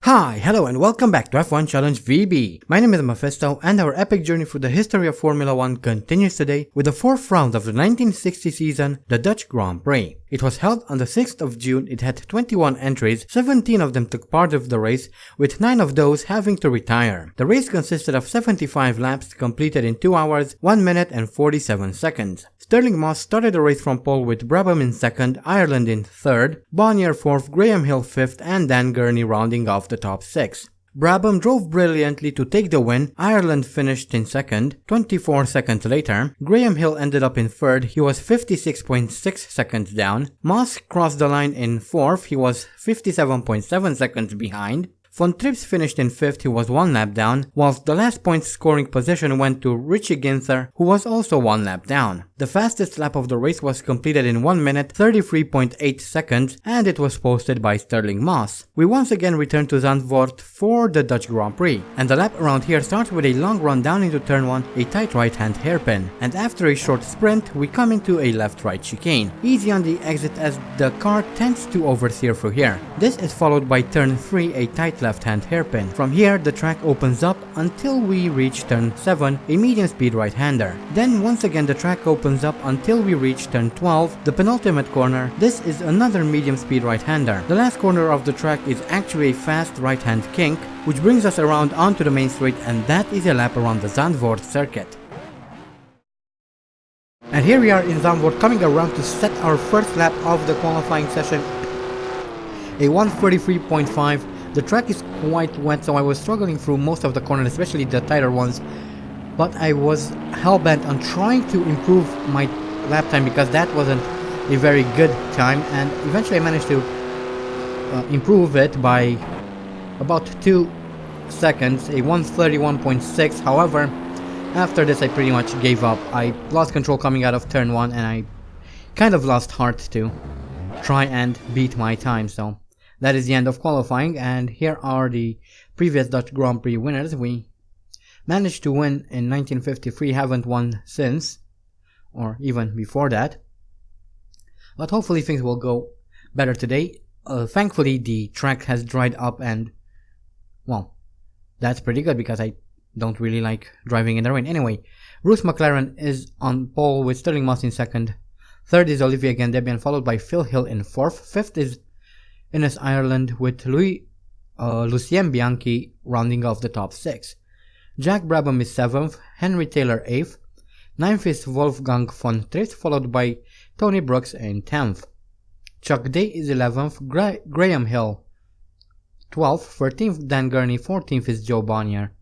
Hi, hello and welcome back to F1 Challenge VB. My name is Mephisto and our epic journey through the history of Formula 1 continues today with the 4th round of the 1960 season, the Dutch Grand Prix. It was held on the 6th of June, it had 21 entries, 17 of them took part of the race, with 9 of those having to retire. The race consisted of 75 laps completed in 2 hours, 1 minute and 47 seconds. Stirling Moss started the race from pole with Brabham in 2nd, Ireland in 3rd, Bonnier 4th, Graham Hill 5th and Dan Gurney rounding off the top 6. Brabham drove brilliantly to take the win, Ireland finished in 2nd, 24 seconds later, Graham Hill ended up in 3rd, he was 56.6 seconds down, Moss crossed the line in 4th, he was 57.7 seconds behind, Von Trips finished in 5th, he was 1 lap down, whilst the last point scoring position went to Richie Ginther, who was also 1 lap down. The fastest lap of the race was completed in 1 minute 33.8 seconds and it was posted by Stirling Moss. We once again return to Zandvoort for the Dutch Grand Prix, and the lap around here starts with a long run down into turn 1, a tight right hand hairpin, and after a short sprint we come into a left-right chicane. Easy on the exit as the car tends to oversteer through here. This is followed by turn 3, a tight left-hand hairpin. From here the track opens up until we reach turn 7, a medium speed right-hander. Then once again the track opens up until we reach turn 12, the penultimate corner. This is another medium speed right-hander. The last corner of the track is actually a fast right-hand kink, which brings us around onto the main straight, and that is a lap around the Zandvoort circuit. And here we are in Zandvoort coming around to set our first lap of the qualifying session, a 1:33.5. The track is quite wet, so I was struggling through most of the corners, especially the tighter ones, but I was hell-bent on trying to improve my lap time because that wasn't a very good time, and eventually I managed to improve it by about 2 seconds, a 1:31.6. However, after this I pretty much gave up. I lost control coming out of turn 1 and I kind of lost heart to try and beat my time, so that is the end of qualifying. And here are the previous Dutch Grand Prix winners. We managed to win in 1953, haven't won since, or even before that, but hopefully things will go better today. Thankfully the track has dried up, and well, that's pretty good because I don't really like driving in the rain. Anyway, Bruce McLaren is on pole with Stirling Moss in 2nd, 3rd is Olivier Gandebian, followed by Phil Hill in 4th, 5th is Innes Ireland with Lucien Bianchi rounding off the top 6. Jack Brabham is 7th, Henry Taylor 8th, 9th is Wolfgang von Trips, followed by Tony Brooks in 10th. Chuck Day is 11th, Graham Hill 12th, 13th Dan Gurney, 14th is Joe Bonnier,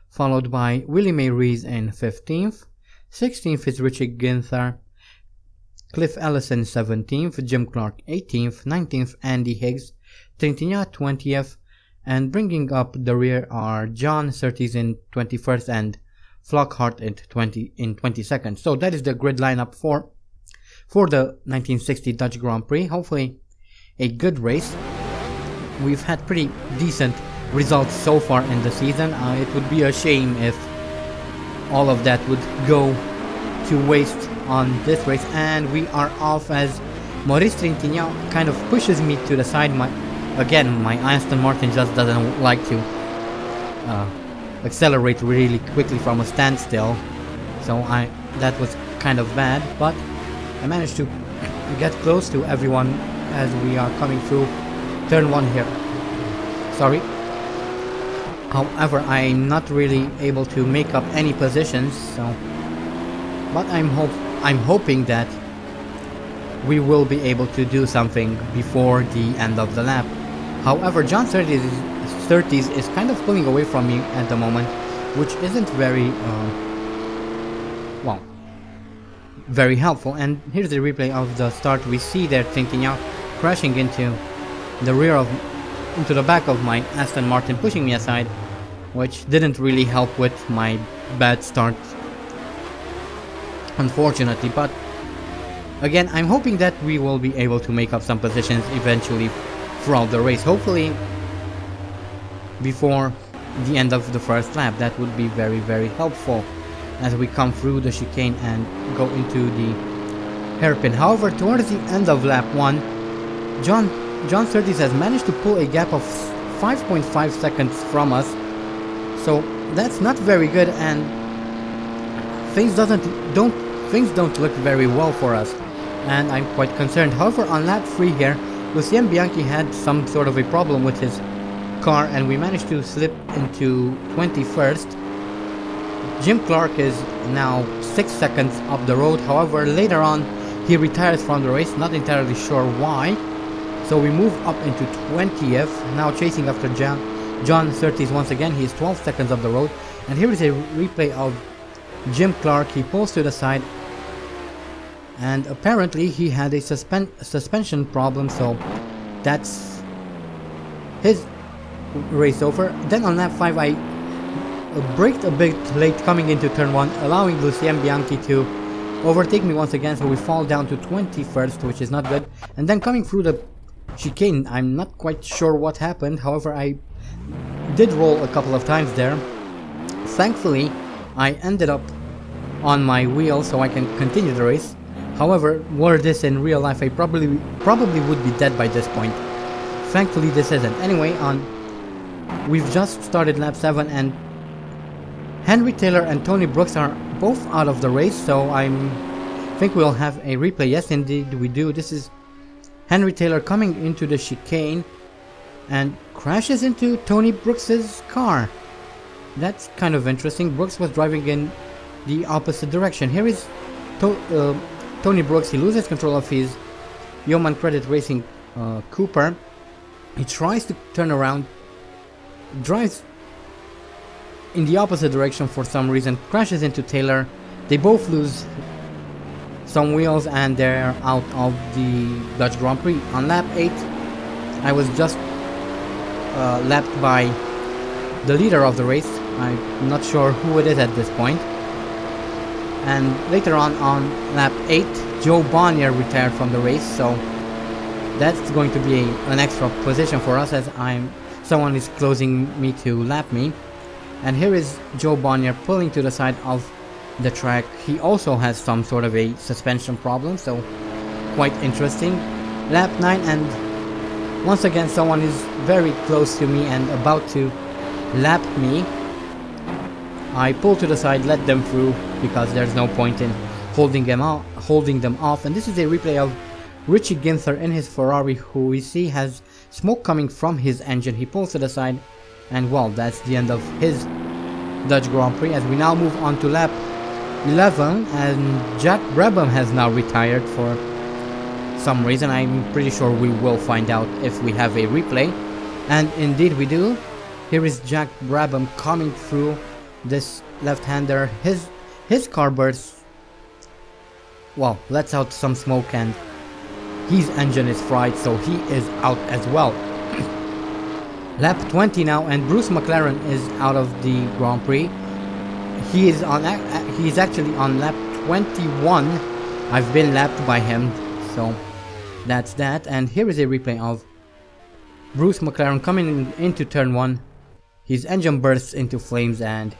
followed by Willie May Rees in 15th, 16th is Richie Ginther, Cliff Ellison 17th, Jim Clark 18th, 19th Andy Higgs, Trintignant 20th, and bringing up the rear are John Surtees in 21st and Flockhart in 22nd. So that is the grid lineup for the 1960 Dutch Grand Prix. Hopefully a good race. We've had pretty decent results so far in the season. It would be a shame if all of that would go to waste on this race, and we are off as Maurice Trintignant kind of pushes me to the side. My Aston Martin just doesn't like to accelerate really quickly from a standstill, so that was kind of bad, but I managed to get close to everyone as we are coming through turn 1 here. Sorry. However, I'm not really able to make up any positions, so but I'm hoping that we will be able to do something before the end of the lap. However, John Surtees is kind of pulling away from me at the moment, which isn't very very helpful. And here's the replay of the start. We see there Trintignant crashing into the back of my Aston Martin, pushing me aside, which didn't really help with my bad start, unfortunately. But again, I'm hoping that we will be able to make up some positions eventually throughout the race, hopefully before the end of the first lap. That would be very, very helpful as we come through the chicane and go into the hairpin. However, towards the end of lap 1, John Surtees has managed to pull a gap of 5.5 seconds from us, so that's not very good, and things don't look very well for us, and I'm quite concerned. However, on lap 3 here, Lucien Bianchi had some sort of a problem with his car, and we managed to slip into 21st. Jim Clark is now 6 seconds up the road. However, later on he retires from the race, not entirely sure why. So we move up into 20th, now chasing after John Surtees once again. He is 12 seconds up the road, and here is a replay of Jim Clark. He pulls to the side, and apparently he had a suspension problem, so that's his race over. Then on lap 5 I braked a bit late coming into turn 1, allowing Lucien Bianchi to overtake me once again, so we fall down to 21st, which is not good. And then coming through the chicane, I'm not quite sure what happened. However, I did roll a couple of times there. Thankfully, I ended up on my wheel so I can continue the race. However, were this in real life, I probably would be dead by this point. Thankfully, this isn't. Anyway, we've just started lap 7, and Henry Taylor and Tony Brooks are both out of the race, so I think we'll have a replay. Yes, indeed we do. This is Henry Taylor coming into the chicane and crashes into Tony Brooks's car. That's kind of interesting. Brooks was driving in the opposite direction. Here is Tony Brooks. He loses control of his Yeoman Credit Racing Cooper. He tries to turn around, drives in the opposite direction for some reason, crashes into Taylor. They both lose some wheels and they're out of the Dutch Grand Prix. On lap 8, I was just lapped by the leader of the race. I'm not sure who it is at this point. And later on lap 8, Joe Bonnier retired from the race, so that's going to be an extra position for us, as someone is closing me to lap me. And here is Joe Bonnier pulling to the side of the track. He also has some sort of a suspension problem, so quite interesting. Lap 9, and once again someone is very close to me and about to lap me. I pull to the side, let them through, because there's no point in holding them off. And this is a replay of Richie Ginther in his Ferrari, who we see has smoke coming from his engine. He pulls to the side, and well, that's the end of his Dutch Grand Prix, as we now move on to lap 11, and Jack Brabham has now retired for some reason. I'm pretty sure we will find out if we have a replay, and indeed we do. Here is Jack Brabham coming through this left-hander. His car bursts, well, lets out some smoke, and his engine is fried, so he is out as well. Lap 20 now, and Bruce McLaren is out of the Grand Prix. He is actually on lap 21. I've been lapped by him, so that's that. And here is a replay of Bruce McLaren coming into turn 1. His engine bursts into flames, and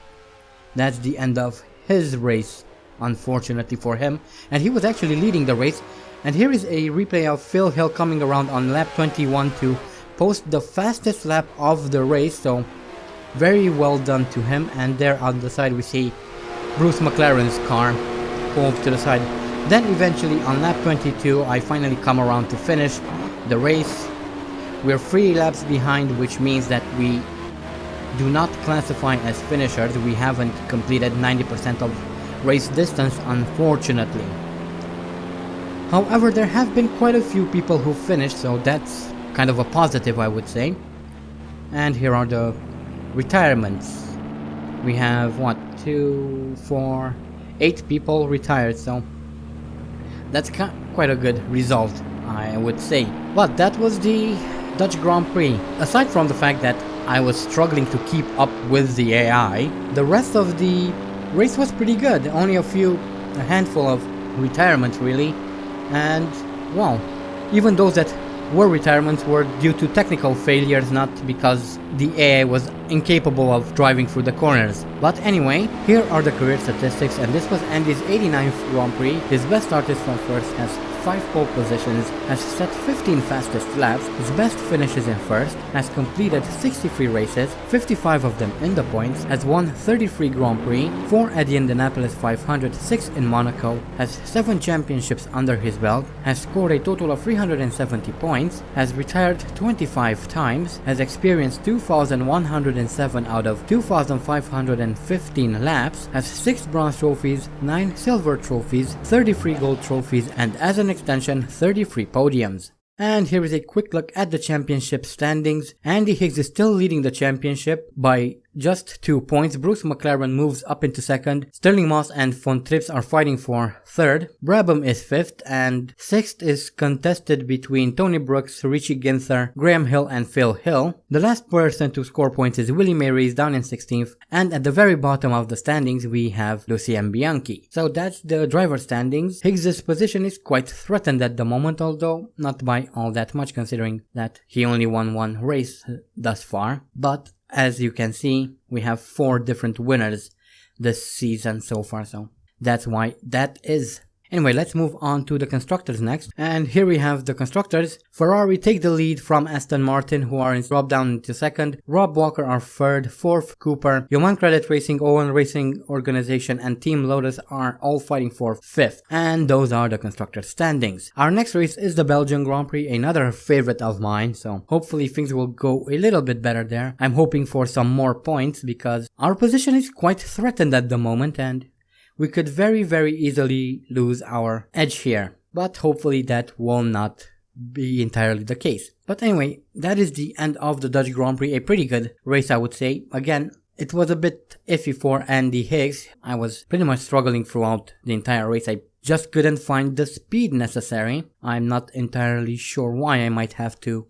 that's the end of his race, unfortunately for him. And he was actually leading the race. And here is a replay of Phil Hill coming around on lap 21 to post the fastest lap of the race, so very well done to him. And there on the side we see Bruce McLaren's car pulled to the side. Then eventually on lap 22 I finally come around to finish the race. We're 3 laps behind, which means that we do not classify as finishers. We haven't completed 90% of race distance, unfortunately. However, there have been quite a few people who finished, so that's kind of a positive, I would say. And here are the retirements. We have 2, 4, 8 people retired, so that's quite a good result, I would say. But that was the Dutch Grand Prix. Aside from the fact that I was struggling to keep up with the AI, the rest of the race was pretty good. Only a handful of retirements really. And well, even those that were retirements were due to technical failures, not because the AI was incapable of driving through the corners. But anyway, here are the career statistics, and this was Andy's 89th Grand Prix. His best start is from first, has 5 pole positions, has set 15 fastest laps, his best finishes in first, has completed 63 races, 55 of them in the points, has won 33 Grand Prix, 4 at the Indianapolis 500, 6 in Monaco, has 7 championships under his belt, has scored a total of 370 points, has retired 25 times, has experienced 2,107 out of 2,515 laps, has 6 bronze trophies, 9 silver trophies, 33 gold trophies, and as an extension, 33 podiums. And here is a quick look at the championship standings. Andy Higgs is still leading the championship by just 2 points. Bruce McLaren moves up into second. Sterling Moss and Von Trips are fighting for third. Brabham is fifth, and sixth is contested between Tony Brooks, Richie Ginther, Graham Hill, and Phil Hill. The last person to score points is Willie Mays down in 16th, and at the very bottom of the standings we have Lucien Bianchi. So that's the driver standings. Higgs' position is quite threatened at the moment, although not by all that much considering that he only won 1 race thus far. But as you can see, we have 4 different winners this season so far, so that's why that is. Anyway, let's move on to the constructors next. And here we have the constructors. Ferrari take the lead from Aston Martin, who are dropped down into second. Rob Walker are third, fourth Cooper. Yoman Credit Racing, Owen Racing Organization, and Team Lotus are all fighting for fifth. And those are the constructor standings. Our next race is the Belgian Grand Prix, another favorite of mine, so hopefully things will go a little bit better there. I'm hoping for some more points because our position is quite threatened at the moment, and we could very easily lose our edge here, but hopefully that will not be entirely the case. But anyway, that is the end of the Dutch Grand Prix, a pretty good race I would say. Again, it was a bit iffy for Andy Higgs. I was pretty much struggling throughout the entire race. I just couldn't find the speed necessary. I'm not entirely sure why. I might have to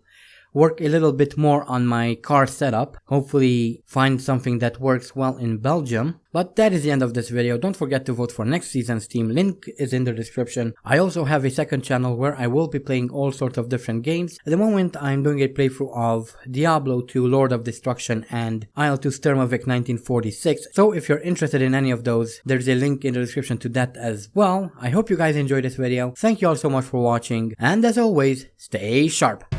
work a little bit more on my car setup, hopefully find something that works well in Belgium. But that is the end of this video. Don't forget to vote for next season's team, link is in the description. I also have a second channel where I will be playing all sorts of different games. At the moment I'm doing a playthrough of Diablo 2, Lord of Destruction, and IL-2 Sturmovik 1946. So if you're interested in any of those, there's a link in the description to that as well. I hope you guys enjoyed this video. Thank you all so much for watching, and as always, stay sharp.